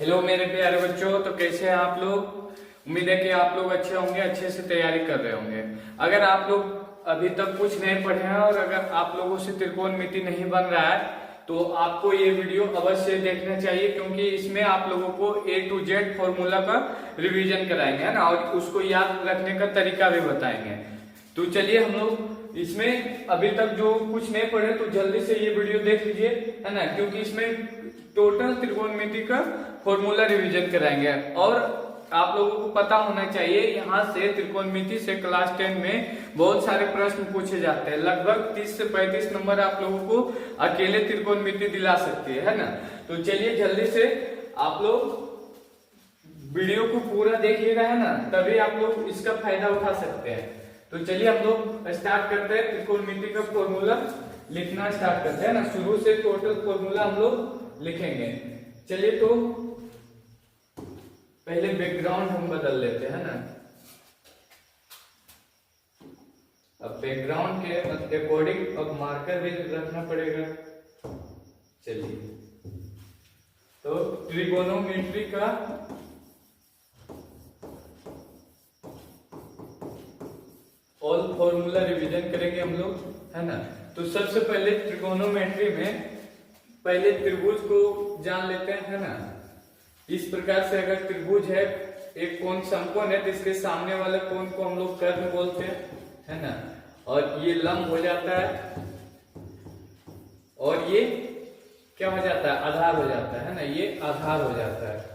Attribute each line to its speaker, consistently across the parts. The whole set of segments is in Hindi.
Speaker 1: हेलो मेरे प्यारे बच्चों, तो कैसे हैं आप लोग। उम्मीद है कि आप लोग अच्छे होंगे, अच्छे से तैयारी कर रहे होंगे। अगर आप लोग अभी तक कुछ नहीं पढ़े हैं और अगर आप लोगों से त्रिकोणमिति नहीं बन रहा है तो आपको ये वीडियो अवश्य देखना चाहिए, क्योंकि इसमें आप लोगों को A to Z फॉर्मूला का रिवीजन कराएंगे, है ना, और उसको याद रखने का तरीका भी बताएंगे। तो चलिए हम लोग इसमें अभी तक जो कुछ नहीं पढ़े तो जल्दी से ये वीडियो देख लीजिए, है ना, क्योंकि इसमें टोटल त्रिकोणमिति का फॉर्मूला रिवीजन कराएंगे। और आप लोगों को पता होना चाहिए, यहाँ से त्रिकोणमिति से क्लास 10 में बहुत सारे प्रश्न पूछे जाते हैं। लगभग 30 से 35 नंबर आप लोगों को अकेले त्रिकोणमिति दिला सकती है ना। तो चलिए जल्दी से आप लोग वीडियो को पूरा देखिएगा, है ना, तभी आप लोग इसका फायदा उठा सकते हैं। तो चलिए हम लोग स्टार्ट करते हैं, त्रिकोणमिति का फॉर्मूला लिखना स्टार्ट करते हैं ना। शुरू से टोटल फॉर्मूला हम लोग लिखेंगे। चलिए तो पहले बैकग्राउंड हम बदल लेते हैं ना। अब बैकग्राउंड के अकॉर्डिंग अब मार्कर भी रखना पड़ेगा। चलिए तो ट्रिगोनोमेट्री का ऑल फॉर्मूला रिवीजन करेंगे हम लोग, है ना। तो सबसे पहले ट्रिगोनोमेट्री में पहले त्रिभुज को जान लेते हैं, है ना। इस प्रकार से अगर त्रिभुज है, एक कोण समकोण है, तो इसके सामने वाले कोण को हम लोग कर्ण बोलते हैं, है ना। और ये लंब हो जाता है और ये क्या हो जाता है, आधार हो जाता है ना, ये आधार हो जाता है।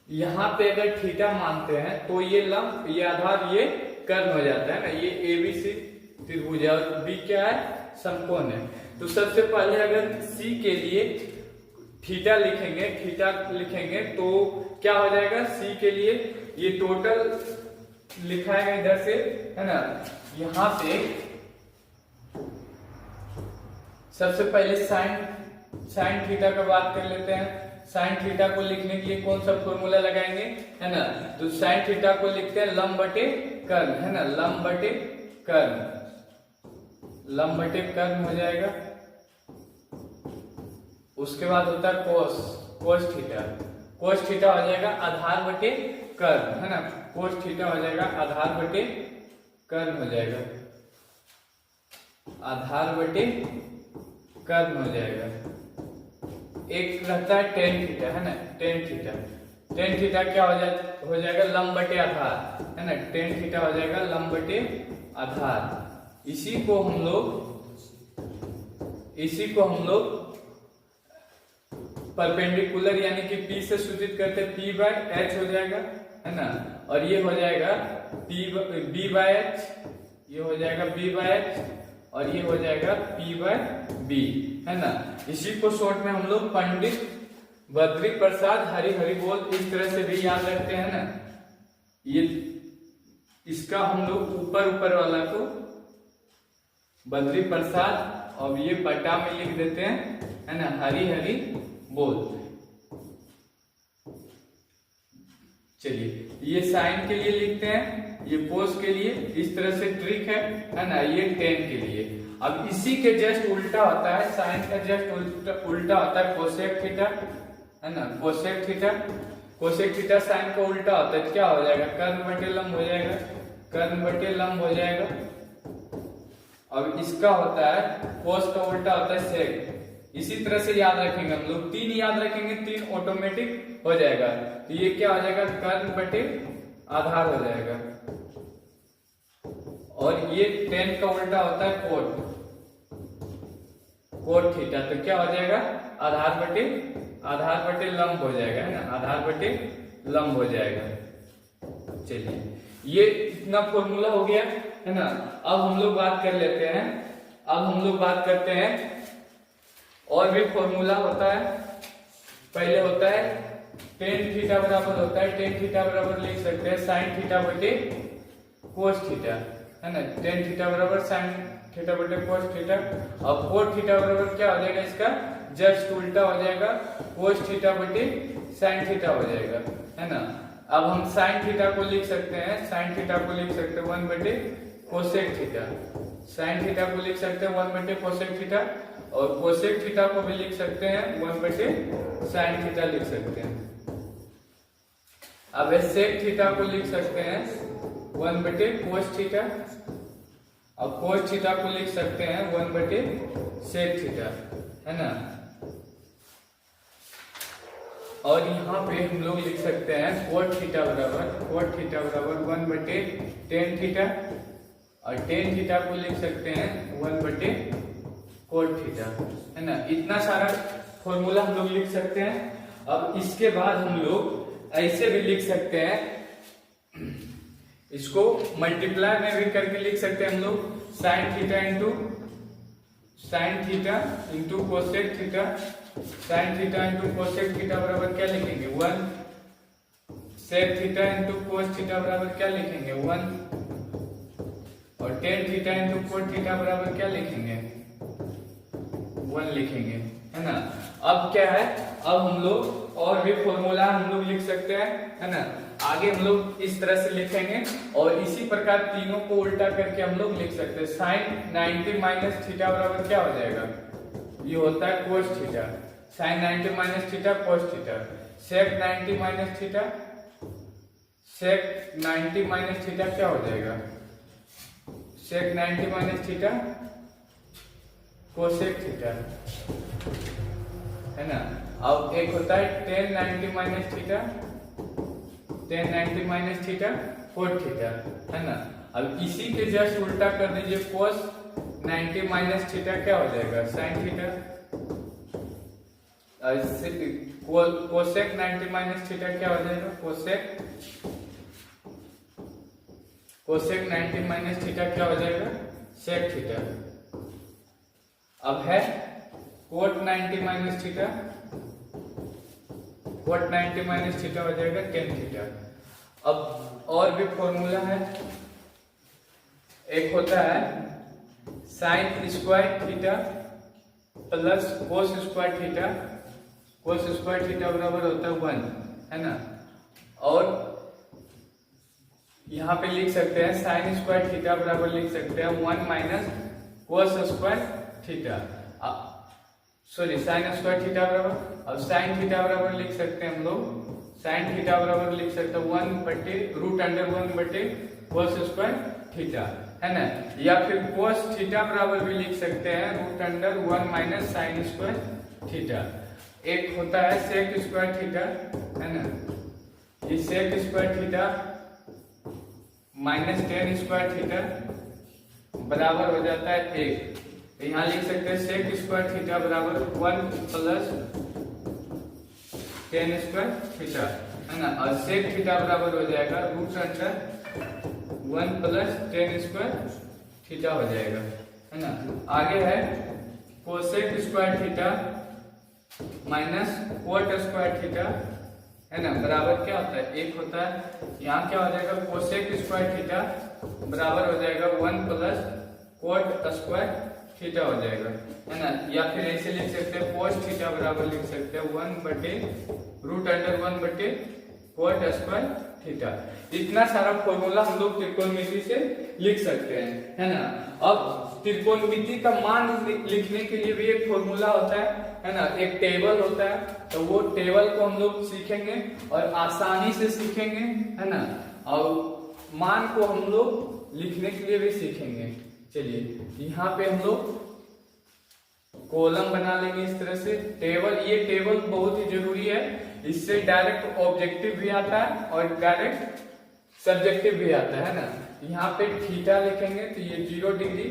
Speaker 1: यहाँ पे अगर थीटा मानते हैं तो ये लंब, ये आधार, ये कर्ण हो जाता है ना। ये ABC त्रिभुज है और B क्या है, समकोण है। तो सबसे पहले अगर C के लिए थीटा लिखेंगे तो क्या हो जाएगा, C के लिए ये टोटल लिखाएगा इधर से, है ना। यहां से सबसे पहले साइन थीटा का बात कर लेते हैं। साइन थीटा को लिखने के लिए कौन सा फॉर्मूला लगाएंगे, है ना। तो साइन थीटा को लिखते हैं लंब बटे कर्ण, है ना, लंब बटे कर्ण हो जाएगा। उसके बाद होता है कोस थीटा हो जाएगा आधार बटे कर्ण, है ना। कोस थीटा हो जाएगा आधार बटे कर्ण हो जाएगा, आधार बटे कर्ण हो जाएगा। एक रहता है टेन थीटा, है ना, टेन थीटा क्या हो जाएगा, लंब बटे आधार, है ना। टेन थीटा हो जाएगा लंब बटे आधार। इसी को हम लोग परपेंडिकुलर यानी कि P से सूचित करते हैं, P/H हो जाएगा, है ना। और ये हो जाएगा B/H, ये हो जाएगा B/H और ये हो जाएगा P/B, है ना। इसी को शॉर्ट में हम लोग पंडित बद्री प्रसाद हरि बोल इस तरह से भी याद रखते हैं ना। ये इसका हम लोग ऊपर वाला को बद्री प्रसाद और ये बटा में लिख देते हैं, है ना, हरि बोल। चलिए ये साइन के लिए लिखते हैं, ये कोस के लिए, इस तरह से ट्रिक है ना, ये टेन के लिए। अब इसी के जस्ट उल्टा होता है, साइन का जस्ट उल्टा होता है कोसेक थीटा, है ना। कोसेक थीटा साइन का उल्टा होता है, क्या हो जाएगा, कर्ण बटे लंब हो जाएगा। अब इसका होता है कोस का उल्टा होता है सेक। इसी तरह से याद रखेंगे हम लोग, 3 याद रखेंगे, 3 ऑटोमेटिक हो जाएगा। तो ये क्या हो जाएगा, कर्ण बटे आधार हो जाएगा। और ये 10 का उल्टा होता है कोट थीटा, तो क्या हो जाएगा, आधार बटे लंब हो जाएगा, है ना, आधार बटे लंब हो जाएगा। चलिए ये इतना फॉर्मूला हो गया, है ना। अब हम लोग बात करते हैं और भी फॉर्मूला होता है। पहले होता है टेन थीटा बराबर होता है, टेन थीटा बराबर लिख सकते हैं साइन थीटा बटे कोस थीटा, है ना। टेन थीटा बराबर साइन थीटा बटे कोस थीटा। और कोस थीटा बराबर क्या हो जाएगा, इसका जस्ट उल्टा हो जाएगा, कोस थीटा बटे साइन थीटा हो जाएगा, है ना। अब हम साइन थीटा को लिख सकते हैं, 1 बटे कोसेक थीटा। साइन थीटा को लिख सकते हैं 1 बटे कोसेक थीटा और कोसेक थीटा को भी लिख सकते हैं 1 बटे साइन थीटा लिख सकते हैं। अब सेक थीटा को लिख सकते हैं 1 बटे कोस थीटा, अब कोस थीटा को लिख सकते हैं 1 बटे सेक थीटा, है ना। और यहाँ पे हम लोग लिख सकते हैं कोट थीटा बराबर 1 बटे टेन थीटा, और टेन थीटा को लिख सकते हैं 1 बटे कोट थीटा, है ना। इतना सारा फॉर्मूला हम लोग लिख सकते हैं। अब इसके बाद हम लोग ऐसे भी लिख सकते हैं, इसको मल्टीप्लाई में भी करके लिख सकते हैं हम लोग, sine theta into cosec theta, sine theta into cosec theta बराबर क्या लिखेंगे 1, sec theta into cos theta बराबर क्या लिखेंगे 1, और tan theta into cot theta बराबर क्या लिखेंगे 1 लिखेंगे, है ना। अब क्या है, अब हम लोग और भी फॉर्मूला हम लोग लिख सकते हैं, है ना। आगे हम लोग इस तरह से लिखेंगे और इसी प्रकार तीनों को उल्टा करके हम लोग लिख सकते हैं। साइन 90 माइनस थीटा बराबर क्या हो जाएगा, ये होता है cos theta, sine 90 minus theta cos theta, sec 90 minus theta, sec 90 minus theta क्या हो जाएगा, sec 90 minus theta cosec theta, है ना। अब एक होता है tan 90 minus theta, tan 90 minus theta cot theta, है ना। अब इसी के जस्ट उल्टा कर दीजिए, कोस 90 माइनस थीटा क्या हो जाएगा sine theta, cosec 90 minus theta क्या हो जाएगा कोसेक 90 माइनस थीटा क्या हो जाएगा सेक थीटा। अब है cot 90 minus theta, cot 90 minus theta हो जाएगा टेन थीटा। अब और भी फॉर्मूला है, एक होता है sign square theta plus cos square theta, cos square theta बराबर होता है 1, है ना। और यहाँ पे लिख सकते हैं साइन स्क्वायर थीटा बराबर लिख सकते हैं 1 minus cos square theta, sorry sine square theta बराबर, अब साइन थीटा बराबर लिख सकते हैं हम लोग, साइन थीटा बराबर लिख सकते हैं 1 बटे रूट अंडर 1 बटे कोस स्क्वायर थीटा, है ना। या फिर कोस थीटा बराबर भी लिख सकते हैं root under 1 minus sine square theta. एक होता है सेक स्क्वायर थीटा, है ना, ये sec square theta minus tan square theta बराबर हो जाता है 1। तो यहाँ लिख सकते हैं सेक स्क्वायर थीटा बराबर 1 प्लस टेन स्क्वायर थीटा, है ना। और सेक थीटा बराबर हो जाएगा root under 1 plus tan square theta हो जाएगा, है ना। आगे है cosec square theta minus cot square theta, है ना, बराबर क्या होता है 1 होता है। यहाँ क्या हो जाएगा कोसेक स्क्वायर थीटा बराबर हो जाएगा 1 प्लस कोट स्क्वायर थीटा हो जाएगा, है ना। या फिर ऐसे लिख सकते हैं कोस थीटा बराबर लिख सकते हैं 1 बटे रूट अंडर 1 बटे कोट स्क्वायर थीटा। इतना सारा फॉर्मूला हम लोग त्रिकोणमिति से लिख सकते हैं, है ना। अब त्रिकोणमिति का मान लिखने के लिए भी एक फॉर्मूला होता है ना, एक टेबल होता है। तो वो टेबल को हम लोग सीखेंगे और आसानी से सीखेंगे, है ना। और मान को हम लोग लिखने के लिए भी सीखेंगे। चलिए यहाँ पे हम लोग कॉलम बना लेंगे इस तरह से। टेबल, ये टेबल बहुत ही जरूरी है, इससे डायरेक्ट ऑब्जेक्टिव भी आता है और डायरेक्ट सब्जेक्टिव भी आता है ना। यहाँ पे थीटा लिखेंगे तो ये 0 डिग्री,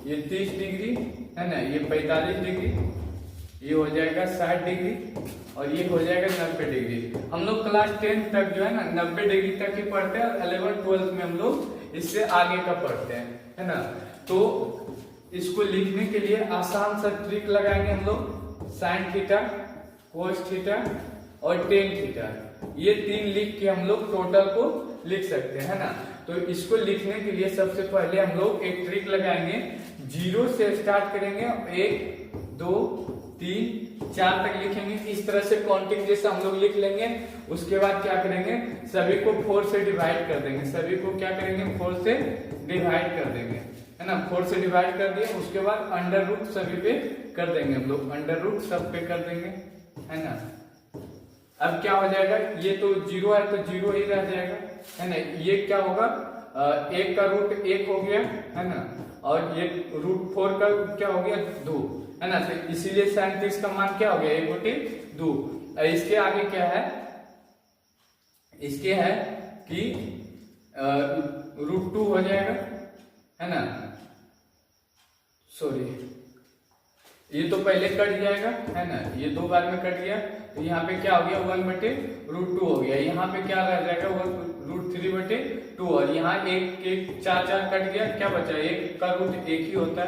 Speaker 1: ये 30 डिग्री, है ना, ये 45 डिग्री, ये हो जाएगा 60 डिग्री और ये हो जाएगा 90 डिग्री। हम लोग क्लास 10 तक जो है ना 90 डिग्री तक ही पढ़ते हैं और 11-12 में हम लोग इससे आगे का पढ़ते हैं, है ना। तो इसको लिखने के लिए आसान सा ट्रिक लगाएंगे हम लोग, साइन थीटा, कोस थीटा और टेन थीटा, ये 3 लिख के हम लोग टोटल को लिख सकते हैं, है ना। तो इसको लिखने के लिए सबसे पहले हम लोग एक ट्रिक लगाएंगे, 0 से स्टार्ट करेंगे, 1 2 3 4 तक लिखेंगे। इस तरह से काउंटिंग जैसा हम लोग लिख लेंगे। उसके बाद क्या करेंगे, सभी को 4 से डिवाइड कर देंगे, सभी को क्या करेंगे 4 से डिवाइड कर देंगे, है ना। 4 से डिवाइड कर दिए, उसके बाद अंडर रूट सभी पे कर देंगे हम लोग, अंडर रूट सब पे कर देंगे, है ना। अब क्या हो जाएगा, ये तो जीरो है तो जीरो ही रह जाएगा, है ना। ये क्या होगा, एक का रूट एक हो गया, है ना, और ये रूट 4 का क्या हो गया 2, है ना। तो इसीलिए साइन 30 का मान क्या हो गया 1/2। इसके आगे क्या है, इसके है कि √2 हो जाएगा, है ना, सॉरी ये तो पहले कट जाएगा, है ना, ये 2 बार में कट गया, तो यहाँ पे क्या हो गया 1/√2 हो गया। यहाँ पे क्या रह जाएगा √3/2, और यहाँ एक एक 4 कट गया, क्या बचा, एक का रूट एक ही होता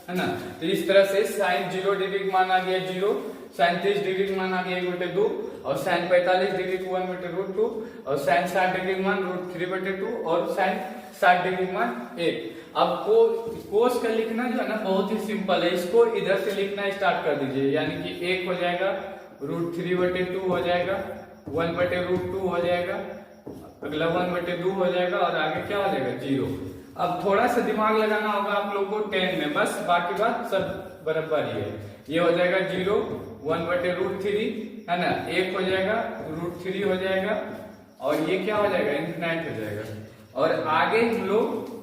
Speaker 1: है ना। तो इस तरह से साइन 0 डिग्री का मान आ गया 0, साइन 30 डिग्री का मान आ गया 1/2, और साइन 45 डिग्री का 1/√2, और साइन 60 डिग्री का मान √3/2, और साइन 60 डिग्री का मान 1। अब कोस का लिखना जो है ना बहुत ही सिंपल है, इसको इधर से लिखना स्टार्ट कर दीजिए, यानी कि 1 हो जाएगा, √3/2 हो जाएगा, 1/√2 हो जाएगा, अगला 1/2 हो जाएगा, और आगे क्या हो जाएगा 0। अब थोड़ा सा दिमाग लगाना होगा आप लोगों को 10 में, बस बाकी बात सब बराबर ही है। ये हो जाएगा 0, 1/√3, है ना, 1 हो जाएगा, √3 हो जाएगा, और ये क्या हो जाएगा इनफिनाइट हो जाएगा। और आगे हम लोग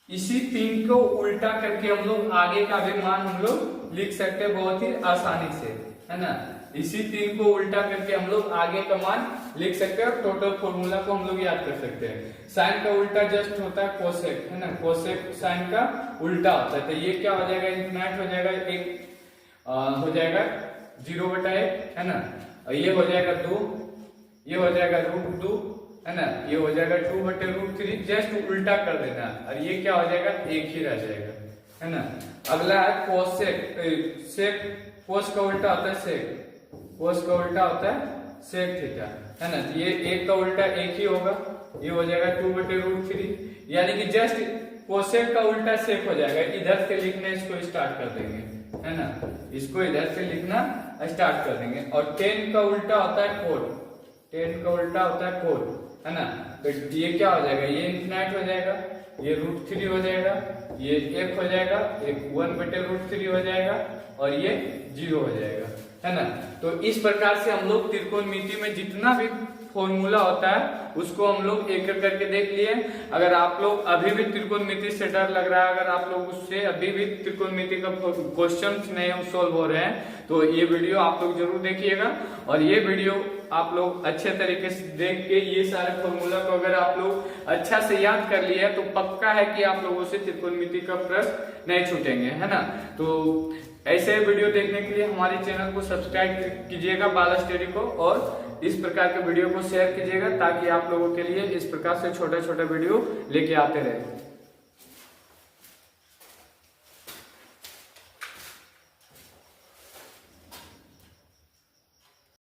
Speaker 1: इसी 3 को उल्टा करके हम लोग आगे का भी मान हम लोग लिख सकते हैं बहुत ही आसानी से, है ना। इसी 3 को उल्टा करके हम लोग आगे का मान लिख सकते हैं, और टोटल फॉर्मूला को हम लोग याद कर सकते हैं। साइन का उल्टा जस्ट होता है कोसेक, है ना, कोसेक साइन का उल्टा होता है। तो ये क्या हो जाएगा इनफिनाइट हो जाएगा, एक हो जाएगा 0/1, है ना, और ये हो जाएगा 2, ये हो जाएगा √2, है ना, ये हो जाएगा 2/√3, जस्ट उल्टा कर देना, और ये क्या हो जाएगा एक ही रह जाएगा, है ना। अगला है कोसेक, सेक कोस का उल्टा होता है सेक, कोस का उल्टा होता है सेक थीटा, है ना। तो ये एक का उल्टा एक ही होगा, ये हो जाएगा 2/√3, यानी कि जस्ट कोसेक का उल्टा सेक हो जाएगा। इधर से लिखना इसको स्टार्ट कर देंगे, है ना, इसको इधर से लिखना स्टार्ट कर देंगे। और 10 का उल्टा होता है कोड, 10 का उल्टा होता है कोड, है ना। तो ये क्या हो जाएगा, ये इनफिनाइट हो जाएगा, ये √3 हो जाएगा, ये 1 हो जाएगा, एक 1/√3 हो जाएगा, और ये 0 हो जाएगा, है ना। तो इस प्रकार से हम लोग त्रिकोणमिति में जितना भी फॉर्मूला होता है उसको हम लोग एक एक करके देख लिए। अगर आप लोग अभी भी त्रिकोणमिति से डर लग रहा है, अगर आप लोग उससे अभी भी त्रिकोणमिति का क्वेश्चन नहीं सोल्व हो रहे हैं, तो ये वीडियो आप लोग जरूर देखिएगा। और ये वीडियो आप लोग अच्छे तरीके से देख के ये सारे फॉर्मूला को अगर आप लोग अच्छा से याद कर लिए तो पक्का है कि आप लोगों से त्रिकोणमिति का प्रश्न नहीं छूटेंगे, है ना। तो ऐसे वीडियो देखने के लिए हमारे चैनल को सब्सक्राइब कीजिएगा बाला स्टडी को, और इस प्रकार के वीडियो को शेयर कीजिएगा, ताकि आप लोगों के लिए इस प्रकार से छोटा छोटा वीडियो लेके आते रहे।